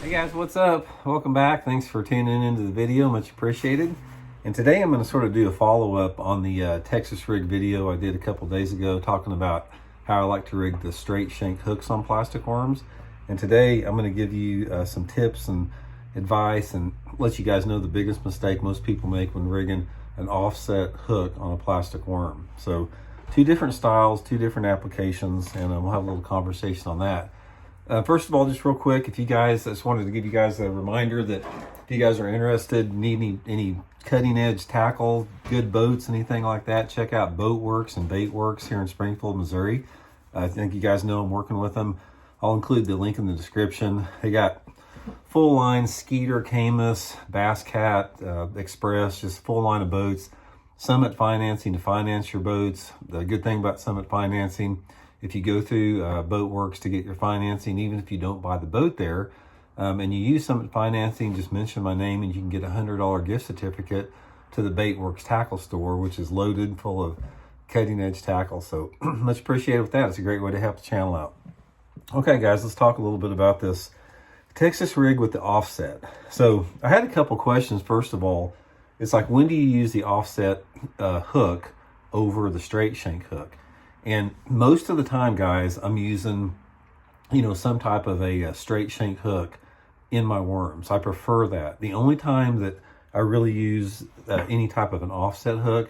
Hey guys, what's up? Welcome back. Thanks for tuning into the video, much appreciated. And today I'm going to sort of do a follow-up on the Texas rig video I did a couple days ago, talking about how I like to rig the straight shank hooks on plastic worms. And today I'm going to give you some tips and advice and let you guys know the biggest mistake most people make when rigging an offset hook on a plastic worm. So two different styles, two different applications, and we'll have a little conversation on that. First of all, just real quick, if you guys, I just wanted to give you guys a reminder that if you guys are interested, need any cutting edge tackle, good boats, anything like that, check out Boat Works and Bait Works here in Springfield, Missouri. I think you guys know I'm working with them. I'll include the link in the description. They got full line Skeeter, Camus, Bass Cat, Express, just full line of boats. Summit Financing to finance your boats. The good thing about Summit Financing, if you go through Boat Works to get your financing, even if you don't buy the boat there, and you use Summit Financing, just mention my name and you can get a $100 gift certificate to the Bait Works tackle store, which is loaded full of cutting edge tackle. So much appreciated with that. It's a great way to help the channel out. Okay guys, let's talk a little bit about this Texas rig with the offset. So I had a couple questions. First of all, it's like, when do you use the offset hook over the straight shank hook? And most of the time, guys, I'm using, some type of a straight shank hook in my worms. I prefer that. The only time that I really use any type of an offset hook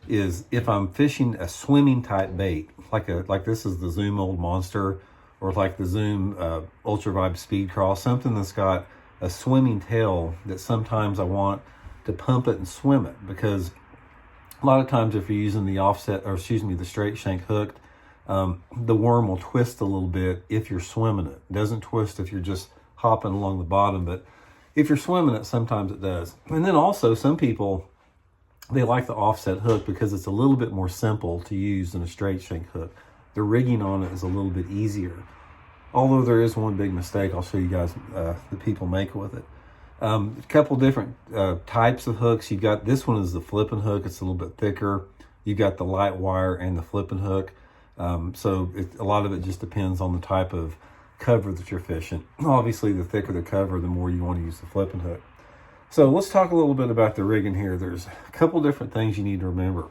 is if I'm fishing a swimming type bait, like this is the Zoom Old Monster, or like the Zoom Ultra Vibe Speed Cross, something that's got a swimming tail that sometimes I want to pump it and swim it, because a lot of times if you're using the offset, or excuse me, the straight shank hooked, the worm will twist a little bit if you're swimming it. It doesn't twist if you're just hopping along the bottom, but if you're swimming it, sometimes it does. And then also some people, they like the offset hook because it's a little bit more simple to use than a straight shank hook. The rigging on it is a little bit easier. Although there is one big mistake I'll show you guys that people make with it. A couple different types of hooks. You've got, this one is the flipping hook. It's a little bit thicker. You've got the light wire and the flipping hook. So a lot of it just depends on the type of cover that you're fishing. Obviously, the thicker the cover, the more you want to use the flipping hook. So let's talk a little bit about the rigging here. There's a couple different things you need to remember.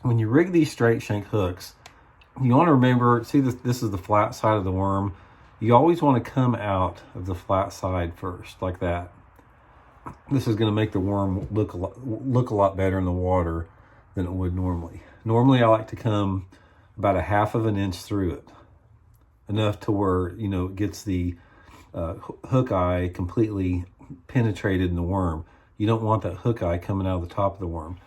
When you rig these straight shank hooks, you want to remember, see this is the flat side of the worm. You always want to come out of the flat side first, like that. This is going to make the worm look a lot better in the water than it would normally. Normally, I like to come about a half of an inch through it, enough to where, it gets the hook eye completely penetrated in the worm. You don't want that hook eye coming out of the top of the worm.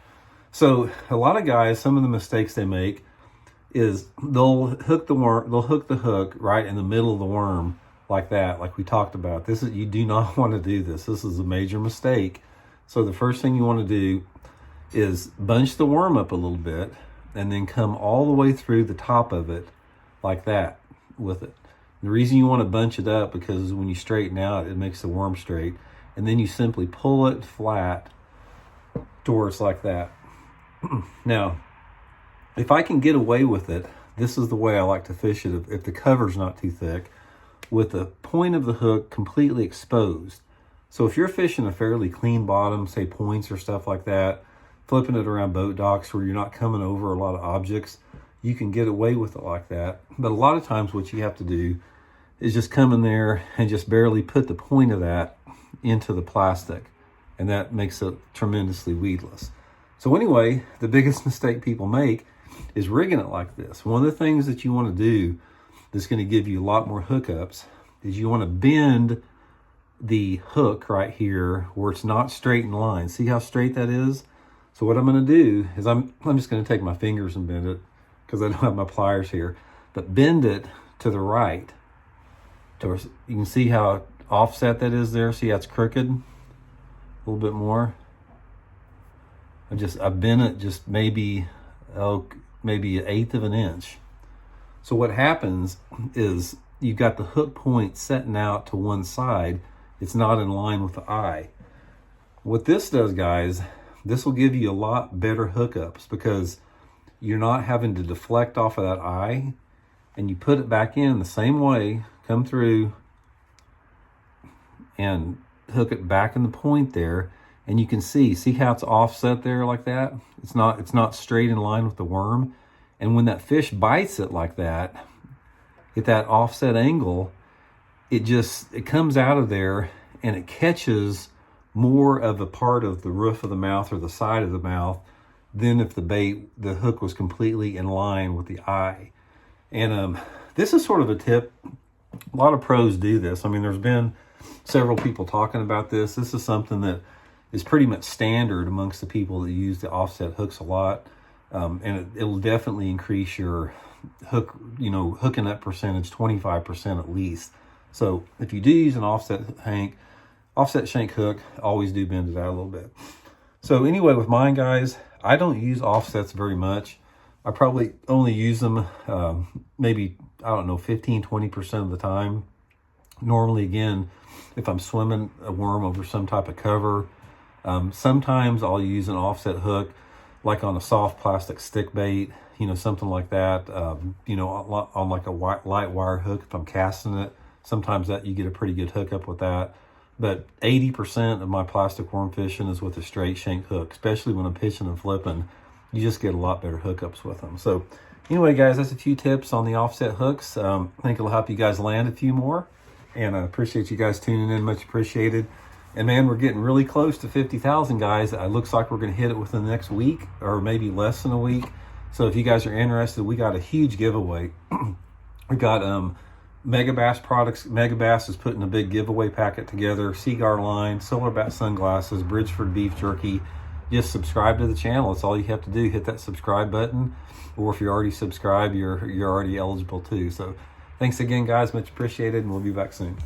So a lot of guys, some of the mistakes they make is they'll hook the hook right in the middle of the worm, like that, like we talked about. You do not want to do this. This is a major mistake. So the first thing you want to do is bunch the worm up a little bit and then come all the way through the top of it like that with it. The reason you want to bunch it up, because when you straighten out, it makes the worm straight. And then you simply pull it flat to where it's like that. Now, if I can get away with it, this is the way I like to fish it if the cover's not too thick, with the point of the hook completely exposed. So if you're fishing a fairly clean bottom, say points or stuff like that, flipping it around boat docks where you're not coming over a lot of objects, you can get away with it like that. But a lot of times what you have to do is just come in there and just barely put the point of that into the plastic, and that makes it tremendously weedless. So anyway, the biggest mistake people make is rigging it like this. One of the things that you want to do that's going to give you a lot more hookups is you want to bend the hook right here where it's not straight in line. See how straight that is? So what I'm going to do is I'm just going to take my fingers and bend it, because I don't have my pliers here, but bend it to the right. You can see how offset that is there. See how it's crooked? A little bit more. I bent it just maybe an eighth of an inch. So what happens is you've got the hook point setting out to one side. It's not in line with the eye. What this does, guys, this will give you a lot better hookups, because you're not having to deflect off of that eye, and you put it back in the same way, come through, and hook it back in the point there. And you can see how it's offset there like that? It's not straight in line with the worm. And when that fish bites it like that, at that offset angle, it comes out of there and it catches more of a part of the roof of the mouth or the side of the mouth than if the hook was completely in line with the eye. And this is sort of a tip. A lot of pros do this. I mean, there's been several people talking about this. This is something that is pretty much standard amongst the people that use the offset hooks a lot. And it'll definitely increase your hooking up percentage 25% at least. So if you do use an offset shank hook, always do bend it out a little bit. So anyway, with mine, guys, I don't use offsets very much. I probably only use them maybe, I don't know, 15-20% of the time. Normally, again, if I'm swimming a worm over some type of cover, sometimes I'll use an offset hook, like on a soft plastic stick bait, something like that, on like a light wire hook if I'm casting it. Sometimes that you get a pretty good hookup with that. But 80% of my plastic worm fishing is with a straight shank hook, especially when I'm pitching and flipping. You just get a lot better hookups with them. So anyway, guys, that's a few tips on the offset hooks. I think it'll help you guys land a few more. And I appreciate you guys tuning in. Much appreciated. And man, we're getting really close to 50,000, guys. It looks like we're going to hit it within the next week or maybe less than a week. So if you guys are interested, we got a huge giveaway. We got Megabass products. Megabass is putting a big giveaway packet together. Seaguar line, Silverback sunglasses, Bridgeford beef jerky. Just subscribe to the channel. That's all you have to do. Hit that subscribe button. Or if you're already subscribed, you're already eligible too. So thanks again, guys. Much appreciated, and we'll be back soon.